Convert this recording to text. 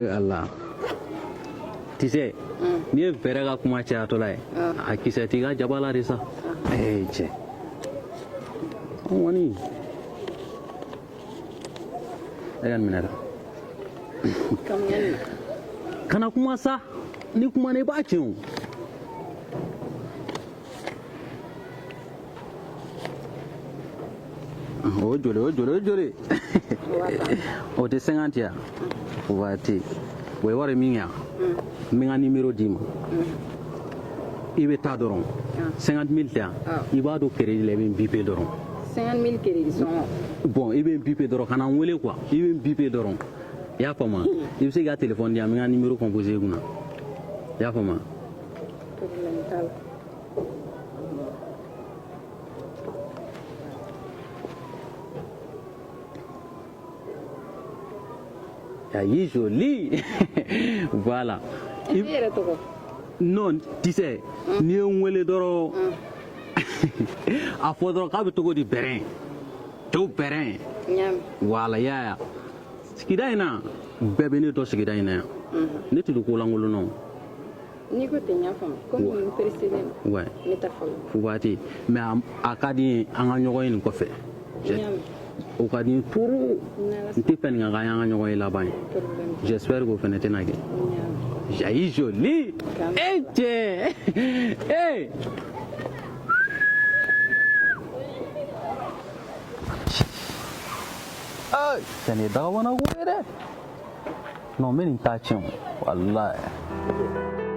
Allah tise ni ye fɛɛrɛ ka kuma cayatɔla ye a kisɛ t'i ka jaba la de sa cɛ an kɔni e ka nin minɛ dɛ kana kuma sa ni kuma na i b'a tiɲɛ o joli o tɛ 50 yan o waati o ye wari min yan n bɛ n ka nimero d'i ma i bɛ taa dɔrɔn 50 000 tɛ yan i b'a don crédit la i bɛ n bipe dɔrɔn 50 000 crédit sɔngɔ bon i bɛ n bipe dɔrɔn ka na n wele quoi i bɛ n bipe dɔrɔn i y'a faamu i bɛ se k'i ka téléphone di yan n bɛ n ka nimero composé i kunna i y'a faamu. problème t'a la. Aïe, joli. Voilà. Non, tu sais, ni on veut le doro. A faudra k'a bɛ togo di bɛrɛn to bɛrɛn voilà ya sigida in na bɛɛ bɛ ne dɔn sigida in na yan ne tɛ don ko lankolon na n'i ko ten n y'a faamu komi nin précédent ouais ne t'a faamu o waati mais a ka di n ye an ka ɲɔgɔn ye nin kɔfɛ o ka di n turu n tɛ fɛ nin ka k'an y'an ka ɲɔgɔn ye laban ye j'espère k'o fɛnɛ tɛna kɛ ayi joli e cɛ e Sen ye dagawana ko ye dɛ non n bɛ nin t'a tiɲɛ o walayi